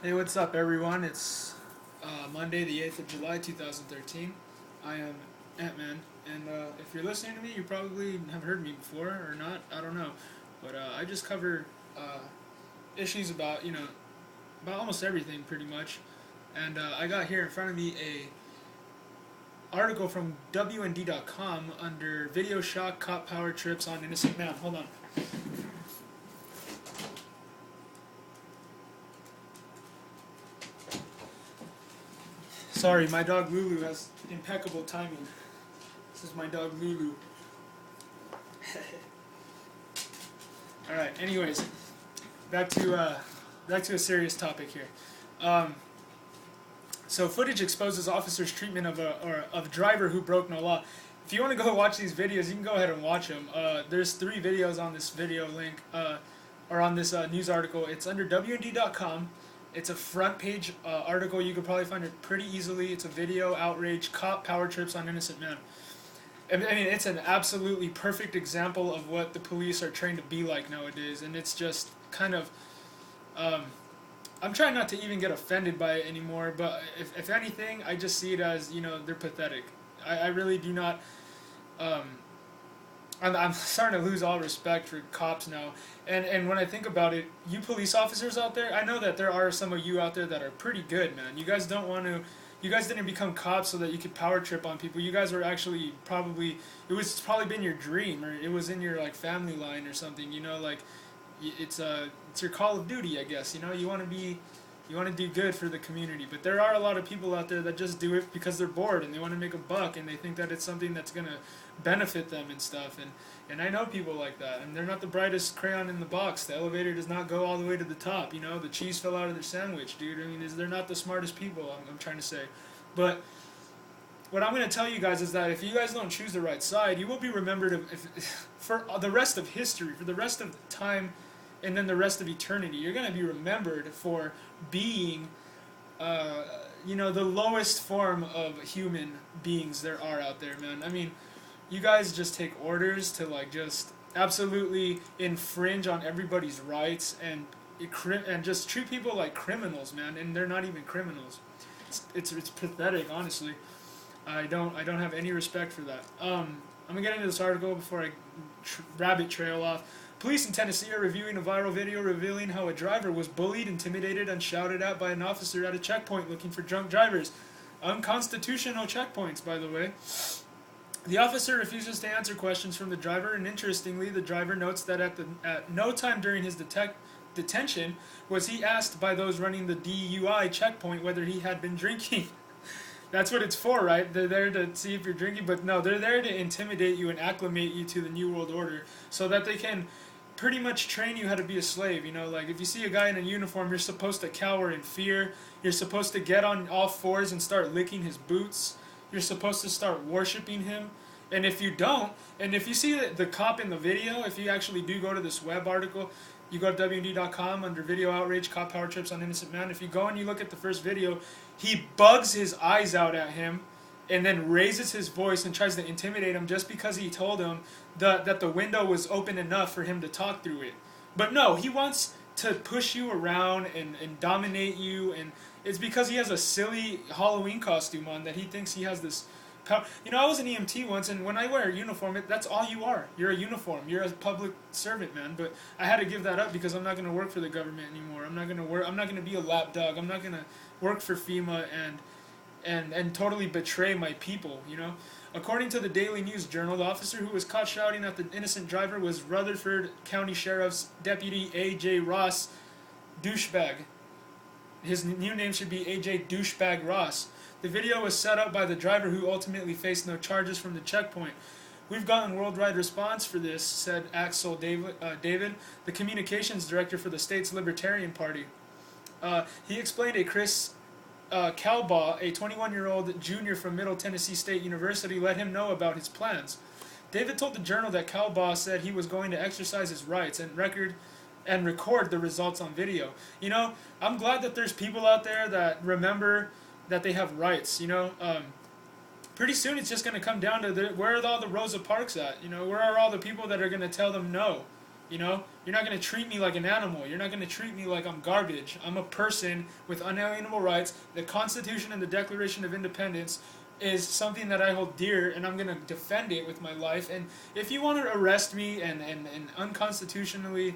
Hey, what's up, everyone? It's Monday, the 8th of July, 2013. I am Ant-Man, and if you're listening to me, you probably have heard me before or not. I don't know. But I just cover issues about, about almost everything pretty much. And I got here in front of me a article from WND.com under Video Shock Cop Power Trips on Innocent Man. Hold on. Sorry, my dog Lulu has impeccable timing. This is my dog Lulu. All right. Anyways, back to a serious topic here. Um, so footage exposes officers' treatment of a driver who broke no law. If you want to go watch these videos, you can go ahead and watch them. There's 3 videos on this video link, or on this news article. It's under WND.com. It's a front page article. You could probably find it pretty easily. It's a video outrage cop power trips on innocent men. I mean, it's an absolutely perfect example of what the police are trained to be like nowadays, and it's just kind of. I'm trying not to even get offended by it anymore, but if anything, I just see it as, they're pathetic. I really do not. Um, I'm starting to lose all respect for cops now. And when I think about it, you police officers out there, I know that there are some of you out there that are pretty good, man. You guys don't want to. You guys didn't become cops so that you could power trip on people. You guys were actually probably. It's probably been your dream, or it was in your like family line or something. It's your Call of Duty, I guess. You want to do good for the community. But there are a lot of people out there that just do it because they're bored and they want to make a buck and they think that it's something that's gonna benefit them and stuff. And I know people like that, and they're not the brightest crayon in the box. The elevator does not go all the way to the top. The cheese fell out of their sandwich, dude. I mean, they're not the smartest people. I'm trying to say, but what I'm going to tell you guys is that if you guys don't choose the right side, you will be remembered for the rest of history, for the rest of time, and then the rest of eternity. You're going to be remembered for being, the lowest form of human beings there are out there, man. I mean, you guys just take orders to just absolutely infringe on everybody's rights and just treat people like criminals, man. And they're not even criminals. It's pathetic, honestly. I don't have any respect for that. I'm gonna get into this article before I rabbit trail off. Police in Tennessee are reviewing a viral video revealing how a driver was bullied, intimidated, and shouted at by an officer at a checkpoint looking for drunk drivers. Unconstitutional checkpoints, by the way. The officer refuses to answer questions from the driver, and interestingly, the driver notes that at no time during his detention was he asked by those running the DUI checkpoint whether he had been drinking. That's what it's for, right? They're there to see if you're drinking, but no, they're there to intimidate you and acclimate you to the New World Order so that they can pretty much train you how to be a slave. Like if you see a guy in a uniform, you're supposed to cower in fear. You're supposed to get on all fours and start licking his boots. You're supposed to start worshiping him. And if you don't, and if you see the cop in the video, if you actually do go to this web article, you go to WND.com under video outrage, cop power trips on innocent man. If you go and you look at the first video, he bugs his eyes out at him and then raises his voice and tries to intimidate him just because he told him that the window was open enough for him to talk through it. But no, he wants to push you around and dominate you, and it's because he has a silly Halloween costume on that he thinks he has this power. I was an EMT once, and when I wear a uniform, that's all you are. You're a uniform. You're a public servant, man. But I had to give that up because I'm not going to work for the government anymore. I'm not going to be a lapdog. I'm not going to work for FEMA and totally betray my people. According to the Daily News Journal, the officer who was caught shouting at the innocent driver was Rutherford County Sheriff's Deputy A.J. Ross Douchebag. His new name should be A.J. Douchebag Ross. The video was set up by the driver who ultimately faced no charges from the checkpoint. We've gotten worldwide response for this, said Axel David, the communications director for the state's Libertarian Party. He explained Chris Calbaugh, a 21-year-old junior from Middle Tennessee State University, let him know about his plans. David told the Journal that Calbaugh said he was going to exercise his rights and record the results on video. I'm glad that there's people out there that remember that they have rights. Pretty soon it's just going to come down to where are all the Rosa Parks at? Where are all the people that are going to tell them no? You know, you're not going to treat me like an animal. You're not going to treat me like I'm garbage. I'm a person with unalienable rights. The Constitution and the Declaration of Independence is something that I hold dear, and I'm going to defend it with my life. And if you want to arrest me and unconstitutionally,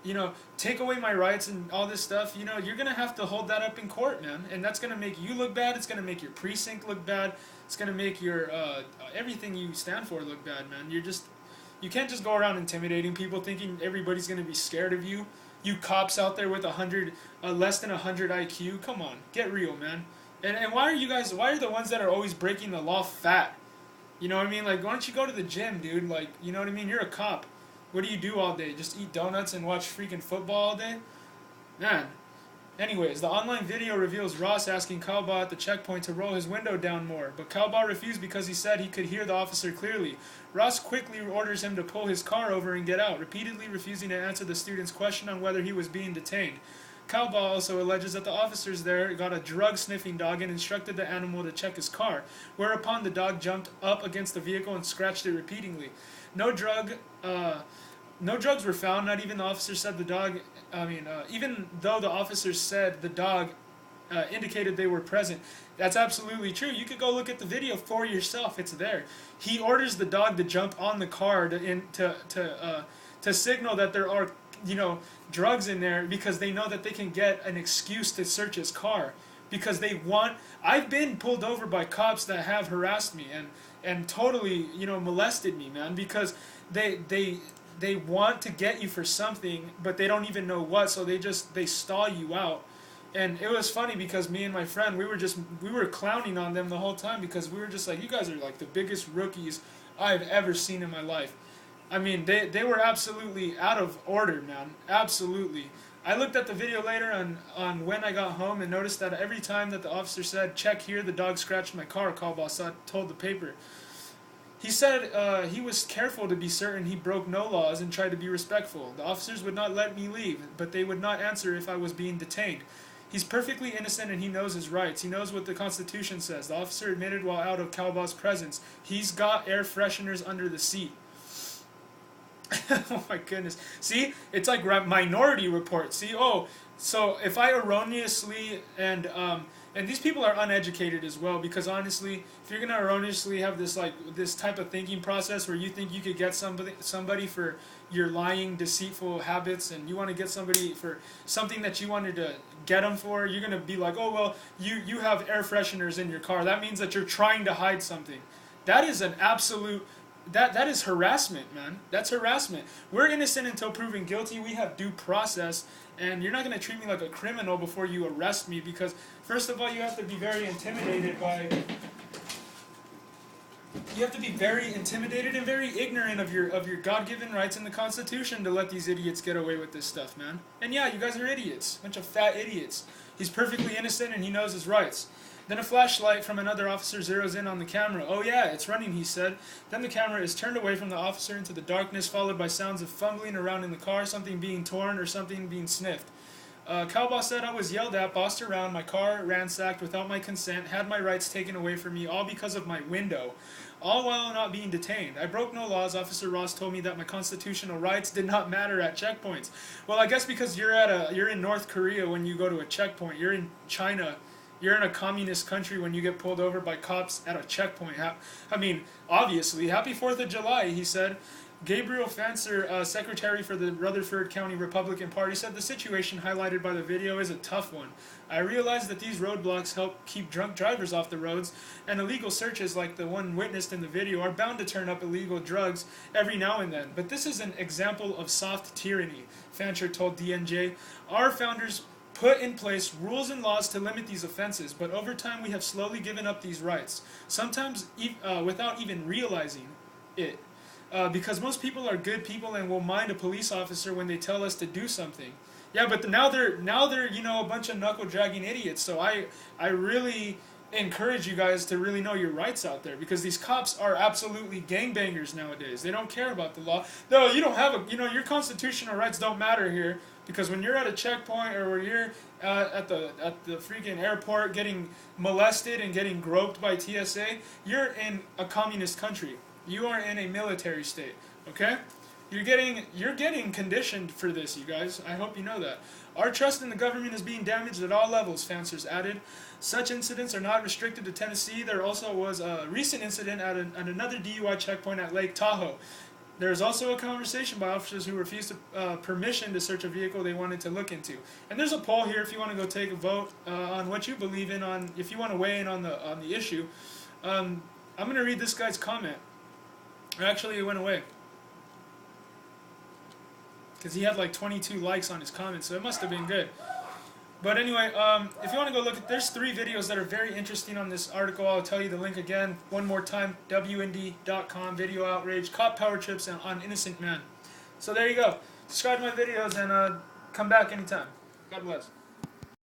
you know, take away my rights and all this stuff, you know, you're going to have to hold that up in court, man. And that's going to make you look bad. It's going to make your precinct look bad. It's going to make your everything you stand for look bad, man. You can't just go around intimidating people, thinking everybody's going to be scared of you. You cops out there with less than 100 IQ, come on, get real, man. And why are the ones that are always breaking the law fat? You know what I mean? Like, why don't you go to the gym, dude? Like, you know what I mean? You're a cop. What do you do all day? Just eat donuts and watch freaking football all day? Man. Anyways, the online video reveals Ross asking Kalbaugh at the checkpoint to roll his window down more, but Kalbaugh refused because he said he could hear the officer clearly. Ross quickly orders him to pull his car over and get out, repeatedly refusing to answer the student's question on whether he was being detained. Kalbaugh also alleges that the officers there got a drug-sniffing dog and instructed the animal to check his car, whereupon the dog jumped up against the vehicle and scratched it repeatedly. No drugs were found. Not even the officer said the dog. Even though the officers said the dog indicated they were present, that's absolutely true. You could go look at the video for yourself. It's there. He orders the dog to jump on the car to signal that there are, you know, drugs in there, because they know that they can get an excuse to search his car, because they want. I've been pulled over by cops that have harassed me and totally, you know, molested me, man, because they want to get you for something, but they don't even know what, so they stall you out. And it was funny because me and my friend, we were clowning on them the whole time, because we were just like, you guys are like the biggest rookies I've ever seen in my life. I mean, they were absolutely out of order, man. Absolutely. I looked at the video later on when I got home and noticed that every time that the officer said, check here, the dog scratched my car, Kalbaugh told the paper. He said he was careful to be certain he broke no laws and tried to be respectful. The officers would not let me leave, but they would not answer if I was being detained. He's perfectly innocent and he knows his rights. He knows what the Constitution says. The officer admitted while out of Kalbaugh's presence, he's got air fresheners under the seat. Oh my goodness. See? It's like Minority Report. See? Oh, so if I erroneously and these people are uneducated as well, because honestly, if you're gonna erroneously have this type of thinking process where you think you could get somebody for your lying, deceitful habits, and you want to get somebody for something that you wanted to get them for, you're gonna be like, oh well, you have air fresheners in your car. That means that you're trying to hide something. That is an absolute. That is harassment, man. That's harassment. We're innocent until proven guilty. We have due process, and you're not going to treat me like a criminal before you arrest me, because first of all, you have to be very intimidated and very ignorant of your God-given rights in the Constitution to let these idiots get away with this stuff, man. And yeah, you guys are idiots. Bunch of fat idiots. He's perfectly innocent and he knows his rights. Then a flashlight from another officer zeroes in on the camera. Oh yeah, it's running, he said. Then the camera is turned away from the officer into the darkness, followed by sounds of fumbling around in the car, something being torn or something being sniffed. Kalbaugh said, I was yelled at, bossed around, my car ransacked without my consent, had my rights taken away from me, all because of my window. All while not being detained. I broke no laws. Officer Ross told me that my constitutional rights did not matter at checkpoints. Well, I guess because you're in North Korea when you go to a checkpoint. You're in China. You're in a communist country when you get pulled over by cops at a checkpoint. I mean, obviously, happy 4th of July, he said. Gabriel Fancer, secretary for the Rutherford County Republican Party, said the situation highlighted by the video is a tough one. I realize that these roadblocks help keep drunk drivers off the roads, and illegal searches like the one witnessed in the video are bound to turn up illegal drugs every now and then. But this is an example of soft tyranny, Fancher told DNJ. Our founders put in place rules and laws to limit these offenses, but over time we have slowly given up these rights, sometimes without even realizing it. Because most people are good people and will mind a police officer when they tell us to do something. Yeah, but now they're a bunch of knuckle dragging idiots. So I really encourage you guys to really know your rights out there, because these cops are absolutely gangbangers nowadays. They don't care about the law. No, you don't have your constitutional rights don't matter here, because when you're at a checkpoint or when you're at the freaking airport getting molested and getting groped by TSA, you're in a communist country. You are in a military state, okay? You're getting conditioned for this, you guys. I hope you know that. Our trust in the government is being damaged at all levels, Fansers added. Such incidents are not restricted to Tennessee. There also was a recent incident at another DUI checkpoint at Lake Tahoe. There is also a conversation by officers who refused permission to search a vehicle they wanted to look into. And there's a poll here if you want to go take a vote on what you believe in, on if you want to weigh in on the issue. I'm going to read this guy's comment. Actually, it went away, because he had like 22 likes on his comment, so it must have been good. But anyway, if you want to go look at, there's 3 videos that are very interesting on this article. I'll tell you the link again one more time, WND.com, video outrage, cop power trips on innocent man. So there you go. Subscribe to my videos and come back anytime. God bless.